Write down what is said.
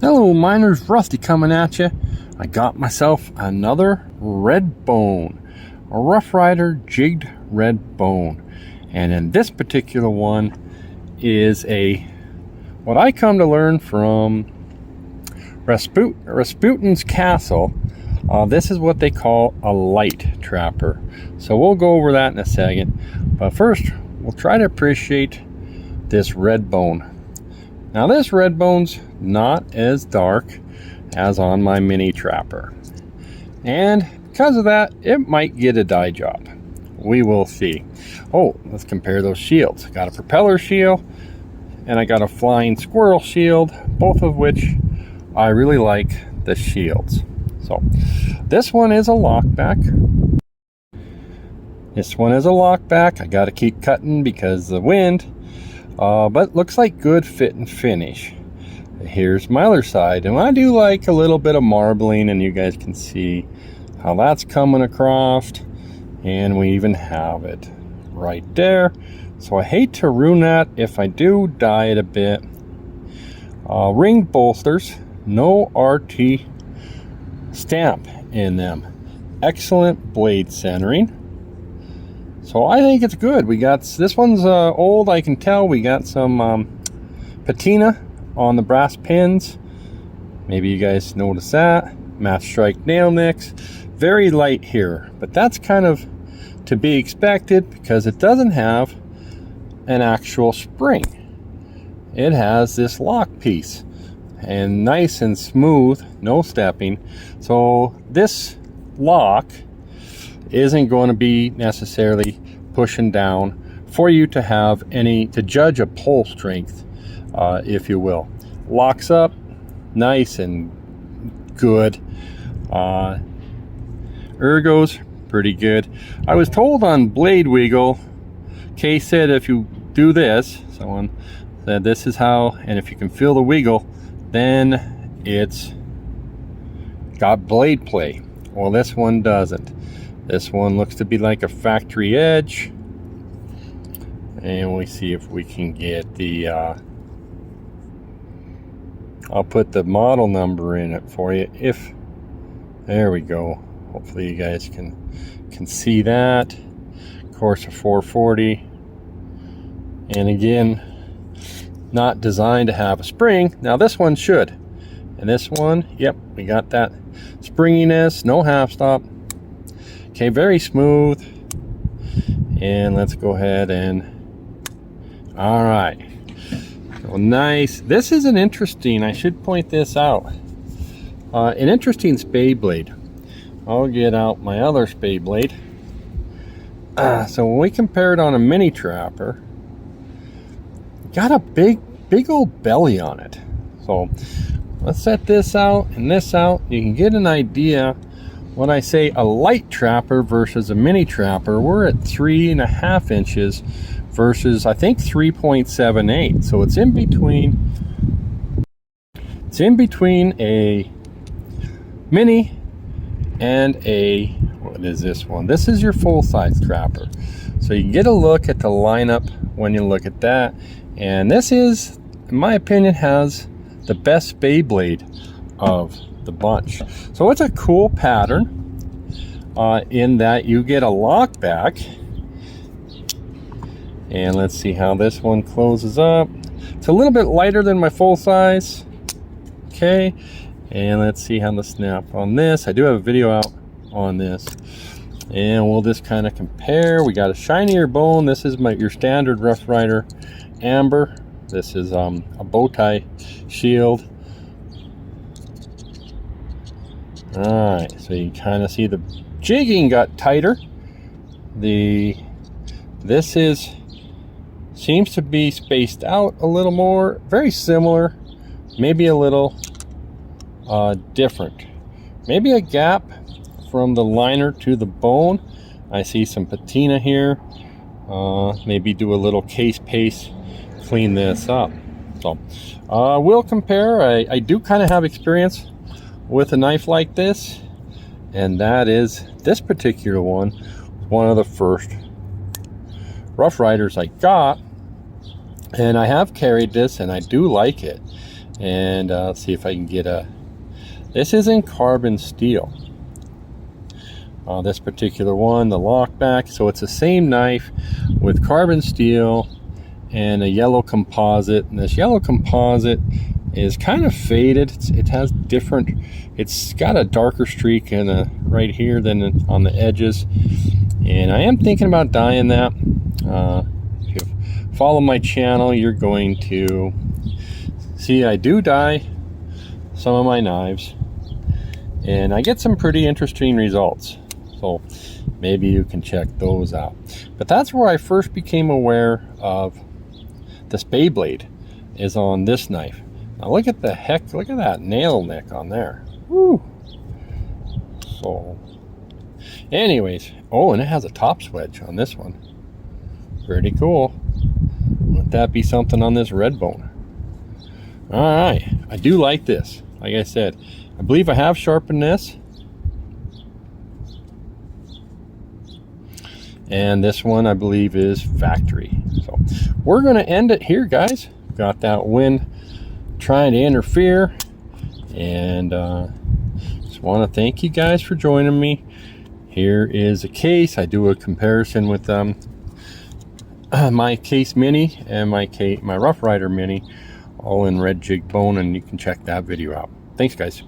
Hello miners, Rusty coming at you. I got myself another red bone, a Rough Rider jigged red bone, and in this particular one is what I come to learn from Rasputin's Castle. This is what they call a light trapper, so we'll go over that in a second, but first we'll try to appreciate this red bone. Now this red bone's not as dark as on my mini trapper, and because of that it might get a dye job. We will see. Oh, let's compare those shields. I got a propeller shield and I got a flying squirrel shield, both of which I really like the shields. So this one is a lockback. I got to keep cutting because of the wind, but looks like good fit and finish. Here's my other side, and I do like a little bit of marbling, and you guys can see how that's coming across, and we even have it right there. So I hate to ruin that if I do dye it a bit. Ringed bolsters, no RT stamp in them. Excellent blade centering. So I think it's good. We got, this one's old, I can tell. We got some patina on the brass pins. Maybe you guys notice that. Matte strike nail nicks. Very light here, but that's kind of to be expected because it doesn't have an actual spring. It has this lock piece, and nice and smooth, no stepping. So this lock isn't going to be necessarily pushing down for you to have any, to judge a pull strength, if you will. Locks up nice and good. Ergo's pretty good. I was told on Blade Wiggle, Kay said if you do this, someone said this is how, and if you can feel the wiggle, then it's got blade play. Well, this one doesn't. This one looks to be like a factory edge, and we see if we can get the I'll put the model number in it for you. If there we go. Hopefully you guys can see that. Of course, a 440, and again, not designed to have a spring. Now this one should, and this one, yep, we got that springiness, no half stop. Okay, very smooth. And let's go ahead and, all right, so nice. This is an interesting, I should point this out, an interesting SPEY blade. I'll get out my other SPEY blade. So when we compare it on a mini trapper, got a big old belly on it. So let's set this out and this out. You can get an idea when I say a light trapper versus a mini trapper. We're at 3.5 inches versus I think 3.78. So it's in between. It's in between a mini and a, what is this one? This is your full-size trapper. So you can get a look at the lineup when you look at that. And this is, in my opinion, has the best SPEY blade of the bunch. So it's a cool pattern in that you get a lock back. And let's see how this one closes up. It's a little bit lighter than my full size. Okay, and let's see how the snap on this. I do have a video out on this, and we'll just kind of compare. We got a shinier bone. This is your standard Rough Rider amber. This is a bow tie shield. All right, so you kind of see the jigging got tighter. This seems to be spaced out a little more, very similar, maybe a little different. Maybe a gap from the liner to the bone. I see some patina here. Maybe do a little case paste, clean this up. So we'll compare. I do kind of have experience with a knife like this, and that is this particular one of the first Rough Riders I got, and I have carried this and I do like it. And let's see if I can get a, this is in carbon steel. This particular one, the Lockback. So it's the same knife with carbon steel and a yellow composite. And this yellow composite is kind of faded. It has different, it's got a darker streak in right here than on the edges. And I am thinking about dyeing that. If you follow my channel, you're going to see I do dye some of my knives, and I get some pretty interesting results. So maybe you can check those out. But that's where I first became aware of the SPEY blade, is on this knife. Now look at look at that nail nick on there. Woo. So anyways, oh, and it has a top swedge on this one. Pretty cool. Wouldn't that be something on this red bone? All right, I do like this. Like I said, I believe I have sharpened this. And this one I believe is factory. So we're gonna end it here, guys. Got that wind trying to interfere, and just want to thank you guys for joining me. Here is a case. I do a comparison with my Case Mini and my Rough Rider Mini, all in red jig bone, and you can check that video out. Thanks, guys.